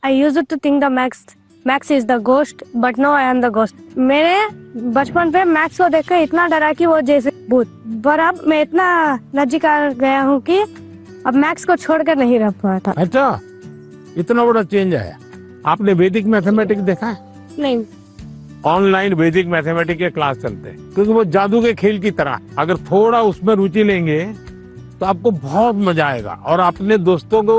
I used to think the Max is the ghost, but now I am the ghost. मेरे बचपन पे max को देखकर इतना डरा कि वो जैसे भूत, पर अब मैं इतना नजीक आ गया हूँ कि अब मैक्स को छोड़कर नहीं रह पाता। अच्छा, इतना बड़ा चेंज आया। आपने वैदिक मैथमेटिक्स देखा है? नहीं। ऑनलाइन वैदिक मैथमेटिक्स के क्लास चलते हैं, क्योंकि वो जादू के खेल की तरह, अगर थोड़ा उसमें रुचि लेंगे तो आपको बहुत मजा आएगा और अपने दोस्तों को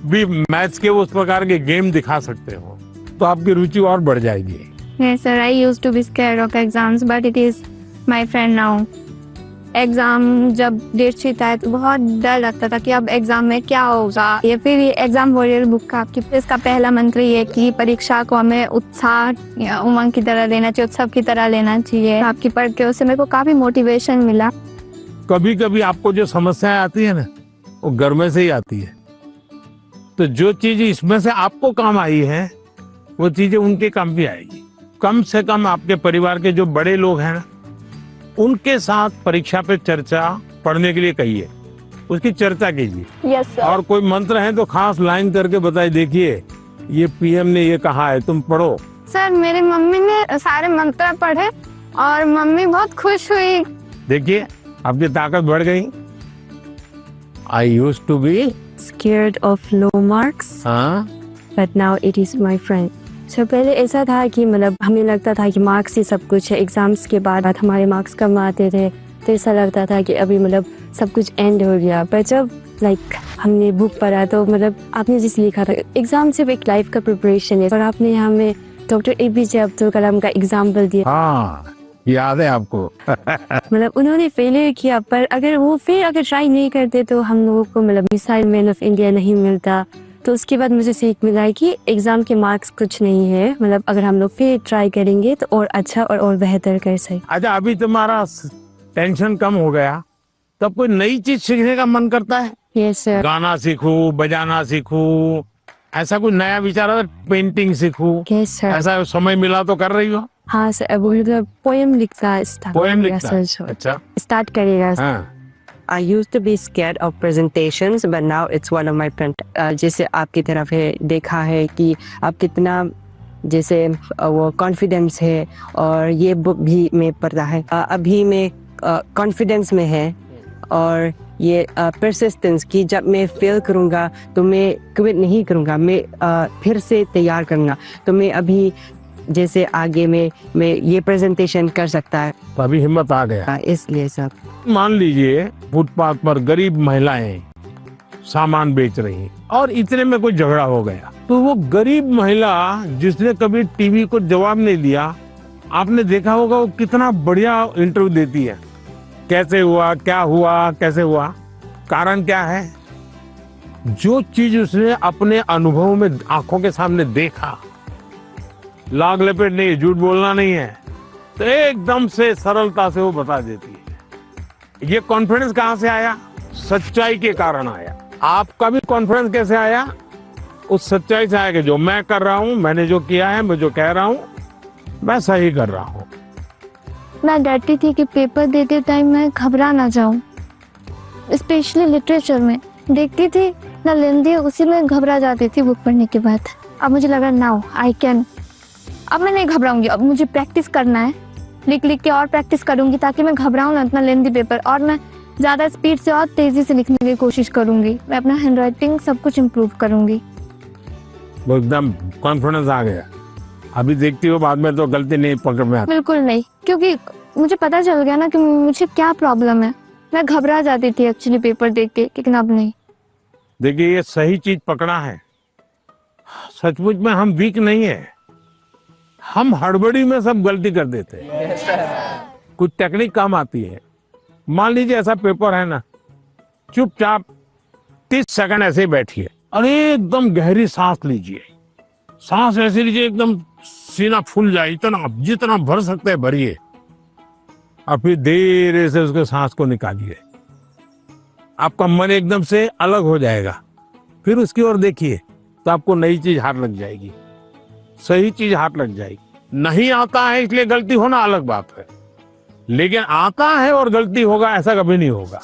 भी मैथ्स के उस प्रकार के गेम दिखा सकते हो, तो आपकी रुचि और बढ़ जाएगी। Yes, sir. I used to be scared of exams, but it is my friend now. Exam जब डेट शीट आए तो बहुत डर लगता था कि अब एग्जाम में क्या होगा। ये फिर ये एग्जाम वॉरियर बुक का आपकी इसका पहला मंत्र ये कि परीक्षा को हमें उत्साह या उमंग की तरह लेना चाहिए, उत्सव की तरह लेना चाहिए। आपकी पढ़ के उससे मेरे को काफी मोटिवेशन मिला। कभी कभी आपको जो समस्याएं आती है ना, वो घर में से ही आती है, तो जो चीज इसमें से आपको काम आई है वो चीजें उनके काम भी आएगी। कम से कम आपके परिवार के जो बड़े लोग हैं ना, उनके साथ परीक्षा पे चर्चा पढ़ने के लिए कहिए, उसकी चर्चा कीजिए। Yes sir. और कोई मंत्र है तो खास लाइन करके बताइए, देखिए ये पीएम ने ये कहा है, तुम पढ़ो। सर मेरी मम्मी ने सारे मंत्र पढ़े और मम्मी बहुत खुश हुई। देखिए आपकी ताकत बढ़ गई। I used to be Scared of low marks, but now it is my friend. So पहले ऐसा था कि मतलब हमें लगता था कि मार्क्स ही सब कुछ है। एग्जाम्स के बाद हमारे मार्क्स कम आते थे तो ऐसा लगता था कि अभी मतलब सब कुछ एंड हो गया। पर जब हमने बुक पढ़ा तो मतलब आपने जिस लिखा था, एग्जाम सिर्फ एक लाइफ का प्रिपरेशन है, और आपने हमें डॉक्टर APJ अब्दुल कलाम का एग्जाम्पल दिया। हाँ, याद है आपको। मतलब उन्होंने फेलियर किया, पर अगर वो फिर अगर ट्राई नहीं करते तो हम लोगों को मतलब मिसाइल मैन ऑफ इंडिया नहीं मिलता। तो उसके बाद मुझे सीख मिला है कि एग्जाम के मार्क्स कुछ नहीं है, मतलब अगर हम लोग फिर ट्राई करेंगे तो और अच्छा और बेहतर कर सके। अच्छा, अभी तुम्हारा टेंशन कम हो गया, तब कोई नई चीज सीखने का मन करता है? Yes sir. गाना सीखूं, बजाना सीखूं, ऐसा कुछ नया विचार आता है? पेंटिंग सीखूं? Yes sir. ऐसा समय मिला तो कर रही हो? हाँ सर, अब मतलब पोएम लिखता है। पोएम लिखता है? अच्छा, स्टार्ट करेगा। हाँ। I used to be scared of presentations, but now it's one of my friend. जैसे आपकी तरफ है देखा है कि आप कितना जैसे वो कॉन्फिडेंस है, और ये बुक भी मैं पढ़ता है। अभी मैं कॉन्फिडेंस में है, और ये परसिस्टेंस की जब मैं फेल करूँगा तो मैं क्विट नहीं करूँगा, मैं फिर से तैयार करूँगा। तो मैं अभी जैसे आगे में ये प्रेजेंटेशन कर सकता है। तो अभी हिम्मत आ गया। इसलिए सब। मान लीजिए फुटपाथ पर गरीब महिलाएं सामान बेच रही और इतने में कोई झगड़ा हो गया, तो वो गरीब महिला जिसने कभी टीवी को जवाब नहीं दिया, आपने देखा होगा वो कितना बढ़िया इंटरव्यू देती है। कैसे हुआ, क्या हुआ, कैसे हुआ, कारण क्या है? जो चीज उसने अपने अनुभव में आंखों के सामने देखा, लाग लपेट नहीं, झूठ बोलना नहीं है, तो एकदम से सरलता से वो बता देती है। ये कॉन्फिडेंस कहां से आया? सच्चाई के कारण आया। आपका भी कॉन्फिडेंस कैसे आया? उस सच्चाई से आया कि जो मैं कर रहा हूं, मैंने जो किया है, मैं जो कह रहा हूं, मैं सही कर रहा हूं। मैं डरती थी कि पेपर देते टाइम मैं घबरा ना जाऊं, स्पेशली लिटरेचर में देखती थी ना लेंदी, उसी में घबरा जाती थी बुक पढ़ने के बाद। अब मुझे लगा नाउ आई कैन, अब मैं नहीं घबराऊंगी, अब मुझे प्रैक्टिस करना है, लिख लिख के और प्रैक्टिस करूंगी ताकि मैं घबराऊं ना इतना लेंदी पेपर, और मैं ज्यादा स्पीड से और तेजी से लिखने की कोशिश करूंगी। मैं अपना हैंडराइटिंग सब कुछ इम्प्रूव करूंगी। वो एकदम कॉन्फिडेंस आ गया। अभी देखती हो बाद में तो गलती नहीं पकड़ में आती। बिल्कुल नहीं, क्योंकि मुझे पता चल गया ना कि मुझे क्या प्रॉब्लम है। मैं घबरा जाती थी एक्चुअली पेपर देख के, लेकिन अब नहीं। देखिए ये सही चीज पकड़ा है। सचमुच में हम वीक नहीं है, हम हड़बड़ी में सब गलती कर देते हैं। कुछ टेक्निक काम आती है। मान लीजिए ऐसा पेपर है ना, चुपचाप 30 सेकंड ऐसे ही बैठिए और एकदम गहरी सांस लीजिए। सांस ऐसे लीजिए एकदम सीना फूल जाए, इतना जितना भर सकते हैं भरिए, और फिर धीरे से उसके सांस को निकालिए। आपका मन एकदम से अलग हो जाएगा। फिर उसकी ओर देखिए तो आपको नई चीज हाथ लग जाएगी, सही चीज हाथ लग जाएगी। नहीं आता है इसलिए गलती होना अलग बात है, लेकिन आता है और गलती होगा ऐसा कभी नहीं होगा।